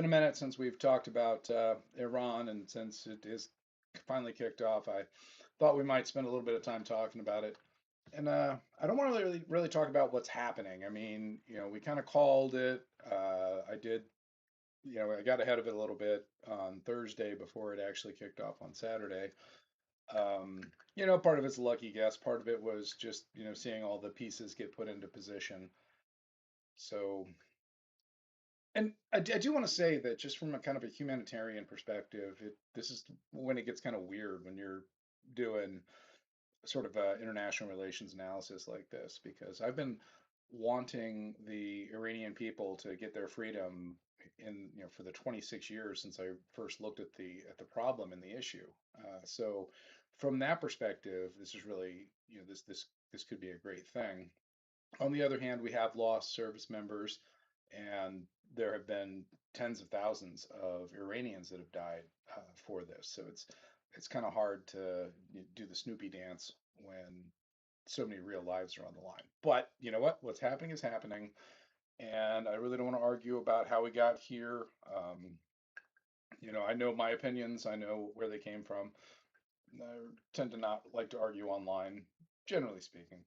a minute since we've talked about Iran, and since it is finally kicked off, I thought we might spend a little bit of time talking about it. And I don't want to really talk about what's happening. I mean, we kind of called it. I did, I got ahead of it a little bit on Thursday before it actually kicked off on Saturday. Um, Part of it's a lucky guess. Part of it was just, seeing all the pieces get put into position. So And I do want to say that just from a kind of a humanitarian perspective, this is when it gets kind of weird when you're doing sort of international relations analysis like this, because I've been wanting the Iranian people to get their freedom for the 26 years since I first looked at the problem and the issue. So from that perspective, this is really, this could be a great thing. On the other hand, we have lost service members, and there have been tens of thousands of Iranians that have died for this. So it's kind of hard to do the Snoopy dance when so many real lives are on the line. But you know what? What's happening is happening, and I really don't want to argue about how we got here. I know my opinions. I know where they came from. I tend to not like to argue online, generally speaking.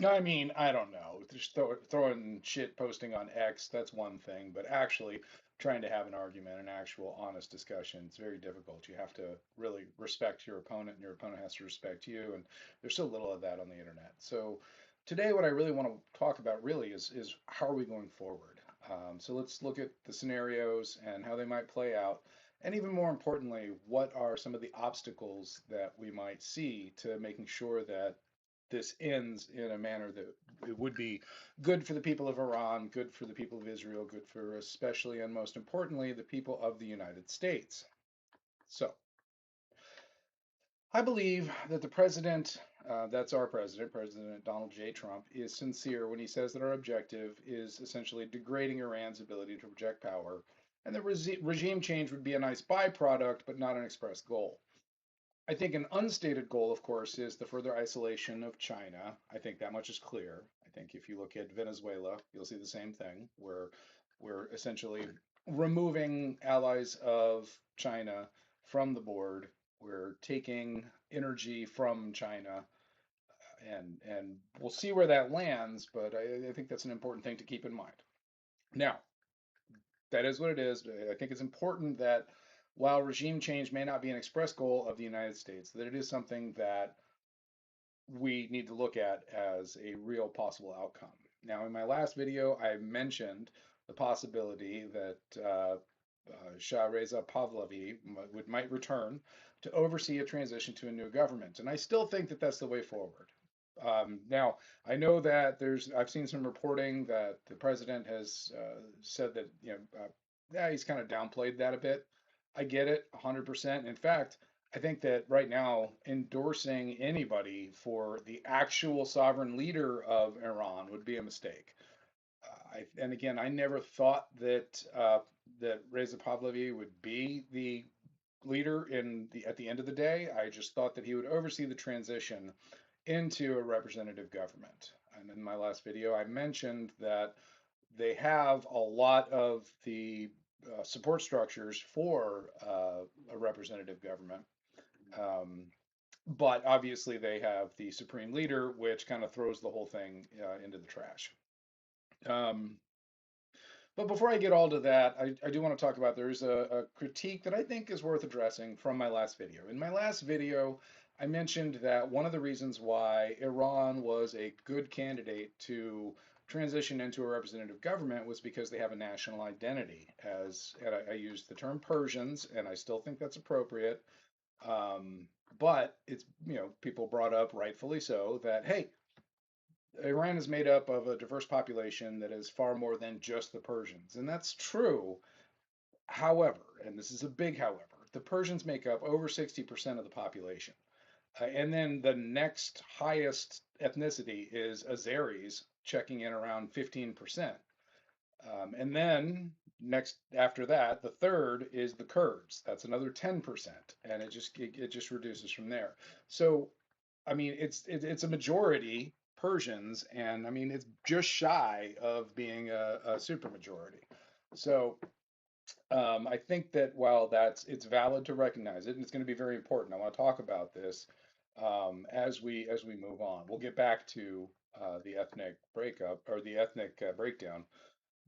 I mean, I don't know. Just throwing shit posting on X, that's one thing, but actually trying to have an argument, an actual honest discussion, it's very difficult. You have to really respect your opponent, and your opponent has to respect you, and there's so little of that on the internet. So today, what I really want to talk about really is how are we going forward? So let's look at the scenarios and how they might play out. And even more importantly, what are some of the obstacles that we might see to making sure that this ends in a manner that it would be good for the people of Iran, good for the people of Israel, good for especially and most importantly the people of the United States. So I believe that the president, that's our president, President Donald J. Trump, is sincere when he says that our objective is essentially degrading Iran's ability to project power, and that regime change would be a nice byproduct, but not an express goal. I think an unstated goal, of course, is the further isolation of China. I think that much is clear. I think if you look at Venezuela, you'll see the same thing, where we're essentially removing allies of China from the board. We're taking energy from China, and we'll see where that lands, but I think that's an important thing to keep in mind. Now, that is what it is. I think it's important that while regime change may not be an express goal of the United States, that it is something that we need to look at as a real possible outcome. Now, in my last video, I mentioned the possibility that Shah Reza Pahlavi might return to oversee a transition to a new government, and I still think that that's the way forward. Now, I know that I've seen some reporting that the president has said that, yeah, he's kind of downplayed that a bit. I get it 100%. In fact, I think that right now, endorsing anybody for the actual sovereign leader of Iran would be a mistake. And again, I never thought that Reza Pahlavi would be the leader at the end of the day. I just thought that he would oversee the transition into a representative government. And in my last video, I mentioned that they have a lot of the support structures for a representative government. Um, but obviously, they have the supreme leader, which kind of throws the whole thing into the trash. Um, but before I get all to that, I do want to talk about there's a critique that I think is worth addressing from my last video. In my last video, I mentioned that one of the reasons why Iran was a good candidate to transition into a representative government was because they have a national identity. And I used the term Persians, and I still think that's appropriate. Um, but it's, people brought up, rightfully so, that, hey, Iran is made up of a diverse population that is far more than just the Persians. And that's true. However, and this is a big however, the Persians make up over 60% of the population. And then the next highest ethnicity is Azeris, checking in around 15%. And then next after that, the third is the Kurds. That's another 10%, and it just reduces from there. So, I mean, it's a majority Persians, and I mean it's just shy of being a super majority. So I think that while it's valid to recognize it, and it's going to be very important. I want to talk about this as we move on. We'll get back to the ethnic breakup or the ethnic breakdown,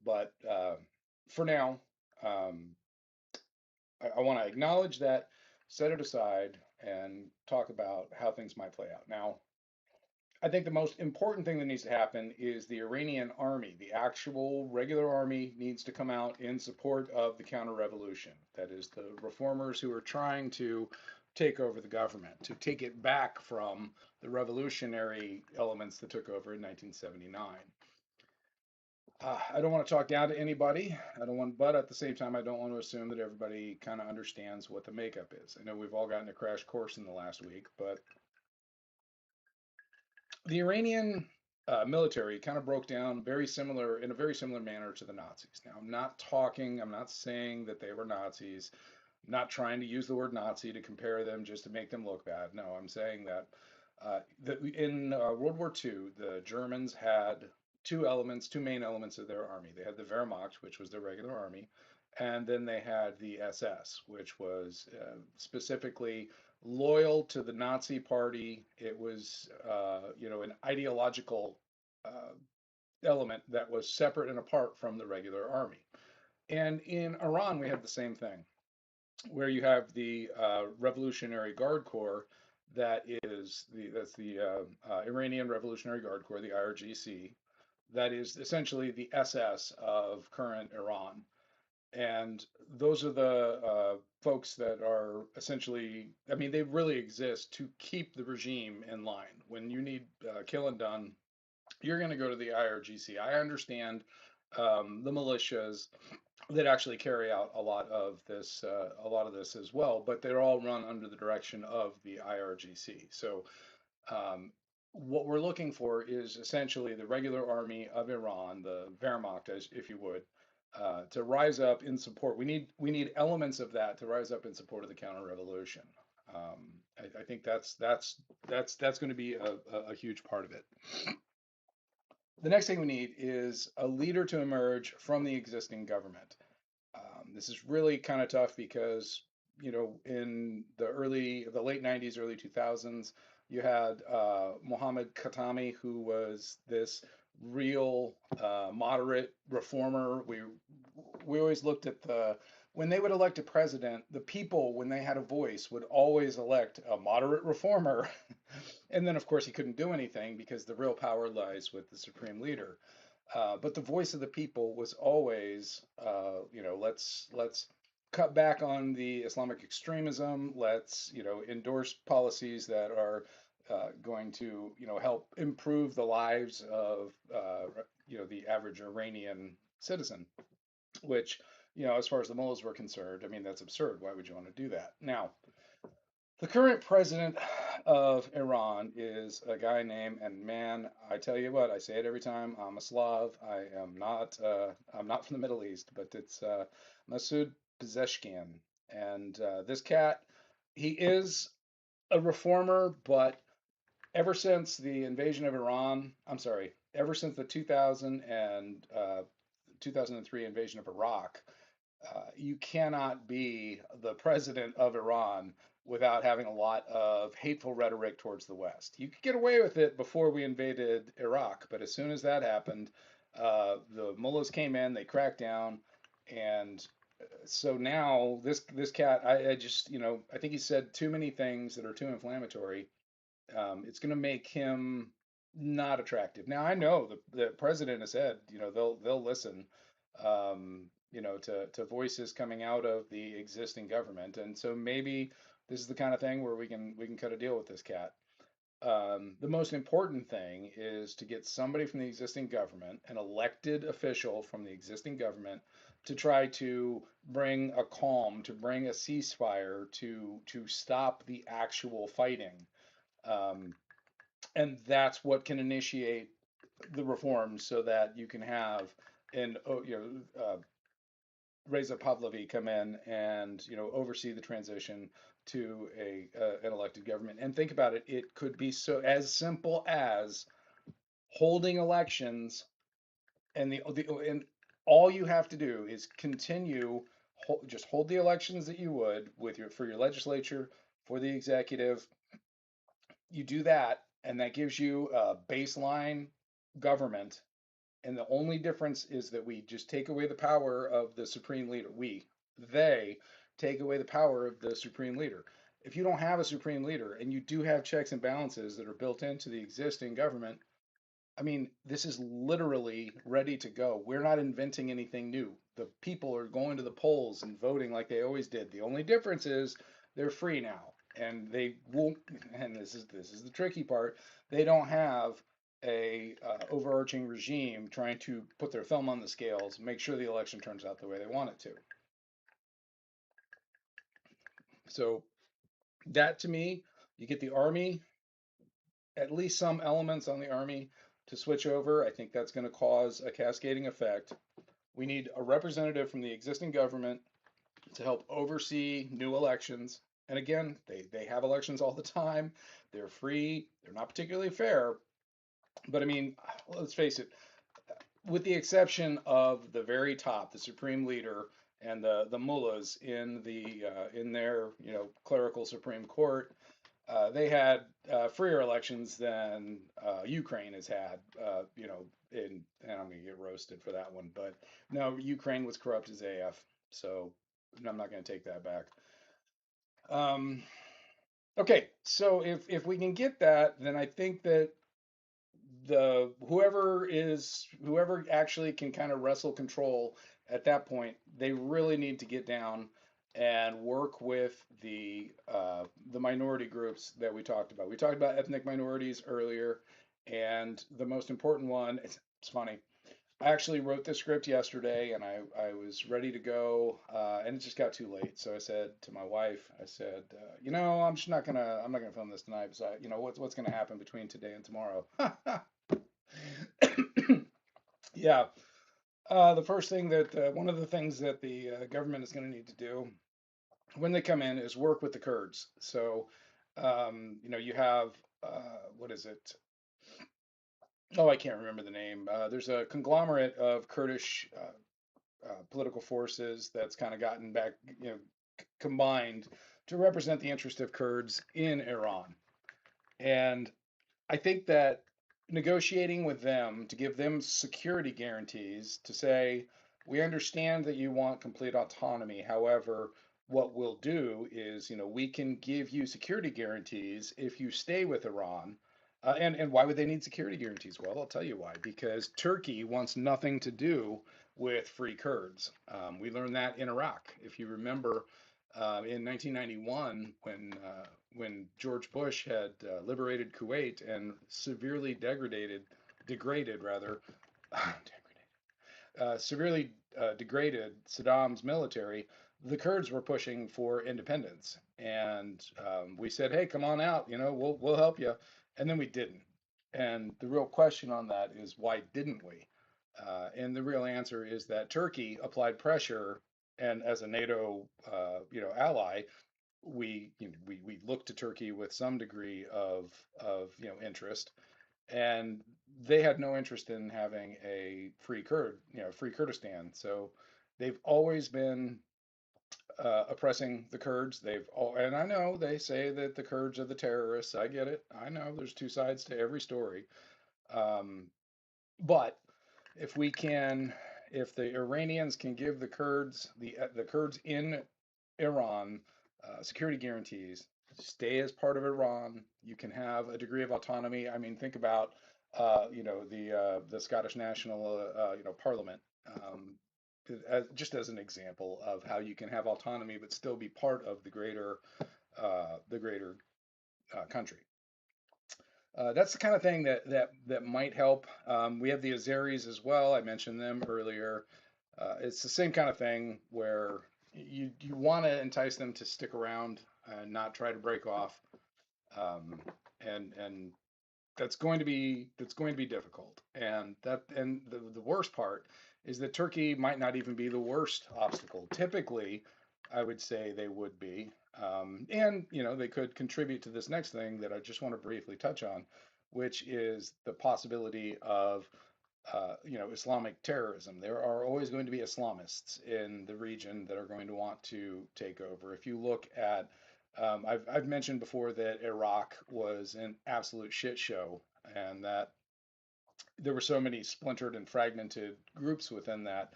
but for now, um, I want to acknowledge that, set it aside, and talk about how things might play out. Now, I think the most important thing that needs to happen is the Iranian army, the actual regular army, needs to come out in support of the counter revolution. That is, the reformers who are trying to take over the government, to take it back from the revolutionary elements that took over in 1979. I don't want to talk down to anybody. I don't want, but at the same time, I don't want to assume that everybody kind of understands what the makeup is. I know we've all gotten a crash course in the last week, but the Iranian military kind of broke down in a very similar manner to the Nazis. Now, I'm not saying that they were Nazis. I'm not trying to use the word Nazi to compare them just to make them look bad. No, I'm saying that in World War II, the Germans had two main elements of their army. They had the Wehrmacht, which was their regular army, and then they had the SS, which was specifically loyal to the Nazi Party. It was, an ideological uh, element that was separate and apart from the regular army. And in Iran, we have the same thing, where you have the Revolutionary Guard Corps. That's the Iranian Revolutionary Guard Corps, the IRGC. That is essentially the SS of current Iran, and those are the folks that are essentially, I mean, they really exist to keep the regime in line. When you need killing done, you're going to go to the IRGC. I understand the militias that actually carry out a lot of this as well, but they're all run under the direction of the IRGC. So um, what we're looking for is essentially the regular army of Iran, the Wehrmacht, as if you would, to rise up in support. We need elements of that to rise up in support of the counter-revolution. I think that's going to be a huge part of it. The next thing we need is a leader to emerge from the existing government. This is really kind of tough because, in the late 90s, early 2000s, you had Mohammad Khatami, who was this real moderate reformer. We always looked at when they would elect a president, the people, when they had a voice, would always elect a moderate reformer. And then, of course, he couldn't do anything because the real power lies with the supreme leader. But the voice of the people was always, let's cut back on the Islamic extremism. Let's, endorse policies that are going to, help improve the lives of, the average Iranian citizen. Which, as far as the mullahs were concerned, I mean, that's absurd. Why would you want to do that? Now, the current president of Iran is a guy named, and man, I tell you what, I say it every time. I'm a Slav. I'm not from the Middle East, but it's Masoud Pezeshkian. And this cat, he is a reformer, but ever since the invasion of Iran, I'm sorry, ever since the 2003 invasion of Iraq, you cannot be the president of Iran without having a lot of hateful rhetoric towards the West. You could get away with it before we invaded Iraq, but as soon as that happened, the mullahs came in, they cracked down, and so now this cat, I just, I think he said too many things that are too inflammatory. It's going to make him not attractive. Now I know the president has said, they'll listen, to voices coming out of the existing government, and so maybe this is the kind of thing where we can cut a deal with this cat. The most important thing is to get somebody from the existing government, an elected official from the existing government, to try to bring a calm, to bring a ceasefire, to stop the actual fighting. Um, and that's what can initiate the reforms so that you can have an Reza Pahlavi come in and oversee the transition to an elected government. And think about it, it could be so as simple as holding elections, and the and all you have to do is continue Just hold the elections that you would with your for your legislature, for the executive. You do that, and that gives you a baseline government. And the only difference is that we just take away the power of the supreme leader. They take away the power of the supreme leader. If you don't have a supreme leader and you do have checks and balances that are built into the existing government, I mean, this is literally ready to go. We're not inventing anything new. The people are going to the polls and voting like they always did. The only difference is they're free now, and they won't. And this is the tricky part. They don't have a overarching regime trying to put their thumb on the scales, make sure the election turns out the way they want it to. So that to me, you get the army, at least some elements on the army to switch over. I think that's going to cause a cascading effect. We need a representative from the existing government to help oversee new elections. And again, they have elections all the time. They're free. They're not particularly fair. But I mean, let's face it, with the exception of the very top, the supreme leader and the mullahs in their clerical Supreme Court, they had freer elections than Ukraine has had. And I'm going to get roasted for that one, but no, Ukraine was corrupt as AF, so I'm not going to take that back. Um, okay, so if we can get that, then I think that the whoever actually can kind of wrestle control at that point, they really need to get down and work with the minority groups that we talked about. We talked about ethnic minorities earlier, and the most important one, it's funny. I actually wrote the script yesterday, and I was ready to go, and it just got too late. So I said to my wife, I said, I'm not gonna film this tonight. So what's gonna happen between today and tomorrow? Yeah. The first thing that one of the things that the government is going to need to do when they come in is work with the Kurds. So, you have what is it? Oh, I can't remember the name. There's a conglomerate of Kurdish political forces that's kind of gotten back, combined to represent the interest of Kurds in Iran. And I think that negotiating with them to give them security guarantees to say, we understand that you want complete autonomy. However, what we'll do is, we can give you security guarantees if you stay with Iran. And why would they need security guarantees? Well, I'll tell you why. Because Turkey wants nothing to do with free Kurds. We learned that in Iraq. If you remember, in 1991, when George Bush had liberated Kuwait and severely degraded rather, severely degraded Saddam's military, the Kurds were pushing for independence, and we said, "Hey, come on out. We'll help you," and then we didn't. And the real question on that is why didn't we? And the real answer is that Turkey applied pressure, and as a NATO, ally, we look to Turkey with some degree of interest, and they had no interest in having a free Kurdistan. So they've always been oppressing the Kurds. And I know they say that the Kurds are the terrorists. I get it. I know there's two sides to every story. Um, but if we can, if the Iranians can give the Kurds in Iran security guarantees, stay as part of Iran. You can have a degree of autonomy. I mean, think about the Scottish National Parliament. Just as an example of how you can have autonomy but still be part of the greater country. That's the kind of thing that might help. We have the Azeris as well. I mentioned them earlier. It's the same kind of thing where you want to entice them to stick around and not try to break off, and that's going to be difficult. And the worst part is that Turkey might not even be the worst obstacle. Typically, I would say they would be. And they could contribute to this next thing that I just want to briefly touch on, which is the possibility of Islamic terrorism. There are always going to be Islamists in the region that are going to want to take over. If you look at, I've mentioned before that Iraq was an absolute shit show, and that there were so many splintered and fragmented groups within that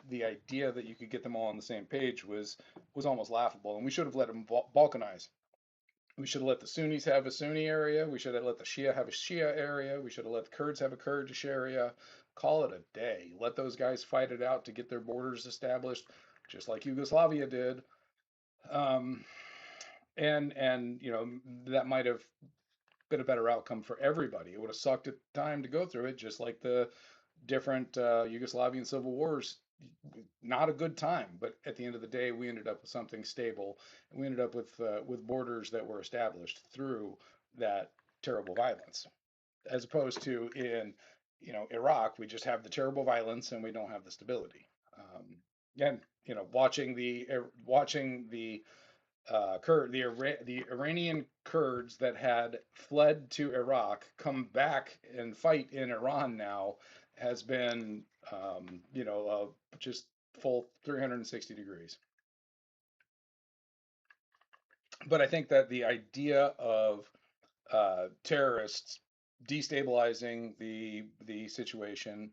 the idea that you could get them all on the same page was almost laughable, and we should have let them balkanize. We should have let the Sunnis have a Sunni area. We should have let the Shia have a Shia area. We should have let the Kurds have a Kurdish area. Call it a day. Let those guys fight it out to get their borders established, just like Yugoslavia did. Um, and that might have been a better outcome for everybody. It would have sucked at the time to go through it, just like the different Yugoslavian civil wars. Not a good time, but at the end of the day, we ended up with something stable. And we ended up with borders that were established through that terrible violence, as opposed to in Iraq, we just have the terrible violence and we don't have the stability. And watching the Iranian Kurds that had fled to Iraq come back and fight in Iran now has been, just full 360 degrees. But I think that the idea of terrorists destabilizing the situation,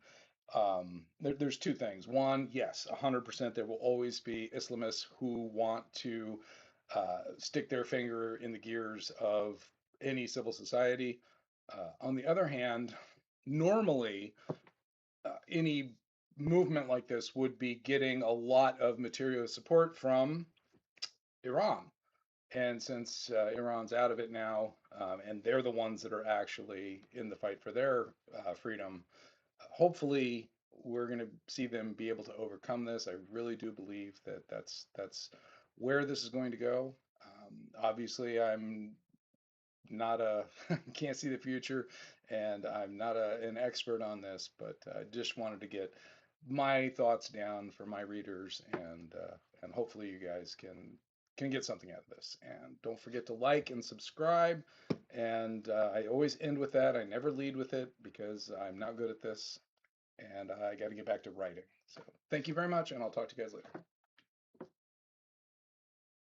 there's two things. One, yes, 100% there will always be Islamists who want to stick their finger in the gears of any civil society. On the other hand, normally any movement like this would be getting a lot of material support from Iran. And since Iran's out of it now, and they're the ones that are actually in the fight for their freedom, hopefully we're going to see them be able to overcome this. I really do believe that that's where this is going to go. Obviously, I'm not a can't see the future, and I'm not an expert on this, but I just wanted to get my thoughts down for my readers, and hopefully you guys can get something out of this. And don't forget to like and subscribe. And I always end with that. I never lead with it because I'm not good at this, and I got to get back to writing. So thank you very much, and I'll talk to you guys later.